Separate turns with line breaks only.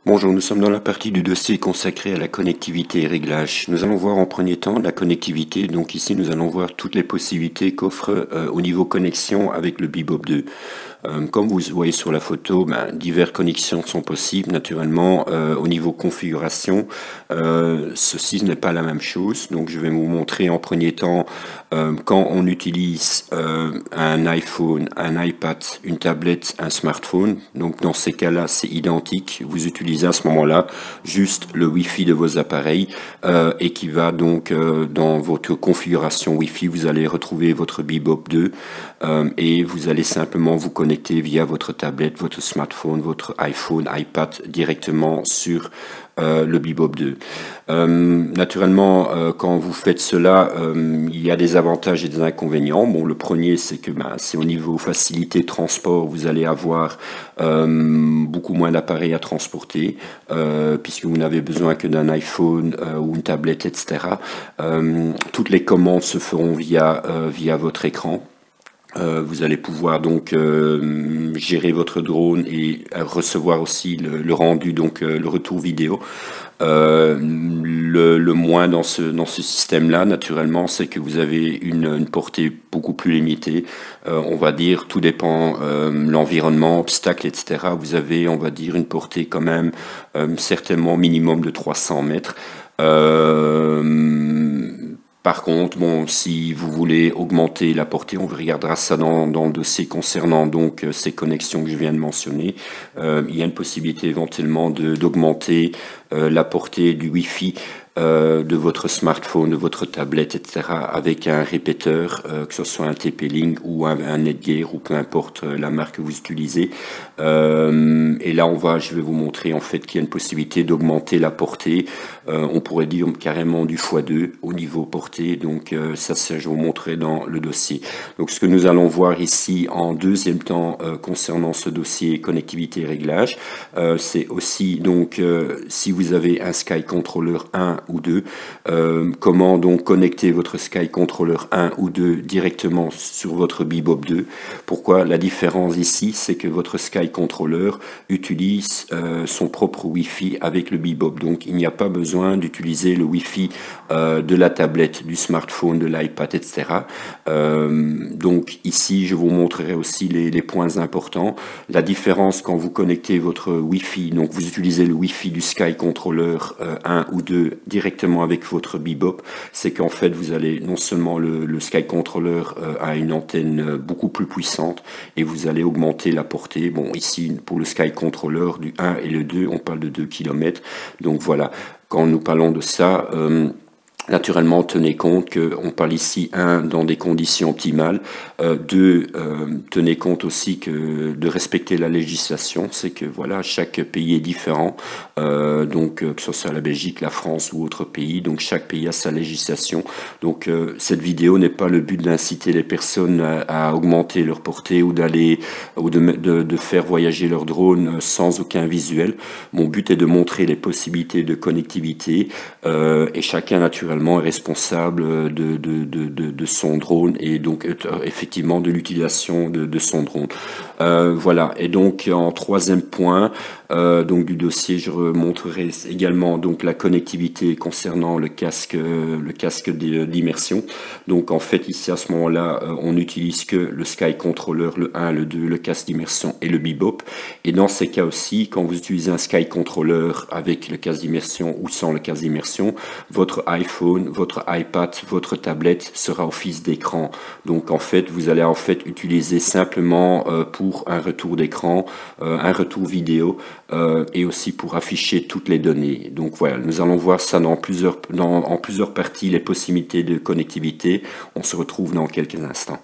Bonjour, nous sommes dans la partie du dossier consacrée à la connectivité et réglage. Nous allons voir en premier temps la connectivité. Donc ici, nous allons voir toutes les possibilités qu'offre au niveau connexion avec le Bebop 2. Comme vous voyez sur la photo, diverses connexions sont possibles. Naturellement, au niveau configuration, ceci n'est pas la même chose. Donc je vais vous montrer en premier temps quand on utilise un iPhone, un iPad, une tablette, un smartphone. Donc dans ces cas-là, c'est identique. Vous utilisez à ce moment-là juste le Wi-Fi de vos appareils et qui va donc dans votre configuration Wi-Fi, vous allez retrouver votre Bebop 2 et vous allez simplement vous connecter via votre tablette, votre smartphone, votre iPhone, iPad directement sur le Bebop 2. Naturellement, quand vous faites cela, il y a des avantages et des inconvénients. Bon, le premier, c'est que c'est au niveau facilité de transport, vous allez avoir beaucoup moins d'appareils à transporter, puisque vous n'avez besoin que d'un iPhone ou une tablette, etc. Toutes les commandes se feront via votre écran. Vous allez pouvoir donc gérer votre drone et recevoir aussi le rendu, donc le retour vidéo. Le moins dans ce système-là, naturellement, c'est que vous avez une portée beaucoup plus limitée. On va dire, tout dépend l'environnement, obstacles, etc. Vous avez, on va dire, une portée quand même certainement minimum de 300 mètres. Par contre, bon, si vous voulez augmenter la portée, on regardera ça dans le dossier concernant donc ces connexions que je viens de mentionner. Il y a une possibilité éventuellement d'augmenter la portée du Wi-Fi de votre smartphone, de votre tablette, etc. avec un répéteur, que ce soit un TP-Link ou un Netgear ou peu importe la marque que vous utilisez. Et là, je vais vous montrer en fait qu'il y a une possibilité d'augmenter la portée. On pourrait dire carrément du x2 au niveau portée. Donc ça, je vais vous montrer dans le dossier. Donc ce que nous allons voir ici en deuxième temps concernant ce dossier connectivité et réglage, c'est aussi donc si vous avez un Sky Controller 1 ou 2, comment donc connecter votre Sky Controller 1 ou 2 directement sur votre Bebop 2. Pourquoi? La différence ici, c'est que votre Sky Controller utilise son propre Wi-Fi avec le Bebop. Donc il n'y a pas besoin d'utiliser le Wi-Fi de la tablette, du smartphone, de l'iPad, etc. Donc ici, je vous montrerai aussi les points importants. La différence quand vous connectez votre Wi-Fi, donc vous utilisez le Wi-Fi du Sky Controller 1 ou 2 directement avec votre Bebop, c'est qu'en fait vous allez non seulement le Sky Controller a une antenne beaucoup plus puissante et vous allez augmenter la portée. Bon, ici pour le Sky Controller du 1 et le 2, on parle de 2 km. Donc voilà, quand nous parlons de ça, naturellement, tenez compte qu'on parle ici, dans des conditions optimales, tenez compte aussi de respecter la législation, c'est que voilà, chaque pays est différent, donc que ce soit la Belgique, la France ou autre pays, donc chaque pays a sa législation. Donc cette vidéo n'est pas le but d'inciter les personnes à augmenter leur portée ou de faire voyager leur drone sans aucun visuel. Mon but est de montrer les possibilités de connectivité et chacun naturellement est responsable de son drone et donc effectivement de l'utilisation de son drone. Voilà, et donc en troisième point donc du dossier, je remontrerai également donc la connectivité concernant le casque d'immersion. Donc en fait ici à ce moment-là, on n'utilise que le Sky Controller, le 1, le 2, le casque d'immersion et le Bebop. Et dans ces cas aussi, quand vous utilisez un Sky Controller avec le casque d'immersion ou sans le casque d'immersion, votre iPhone, votre iPad, votre tablette sera office d'écran. Donc en fait, vous allez en fait utiliser simplement pour un retour d'écran, un retour vidéo et aussi pour afficher toutes les données. Donc voilà, nous allons voir ça en plusieurs parties, les possibilités de connectivité. On se retrouve dans quelques instants.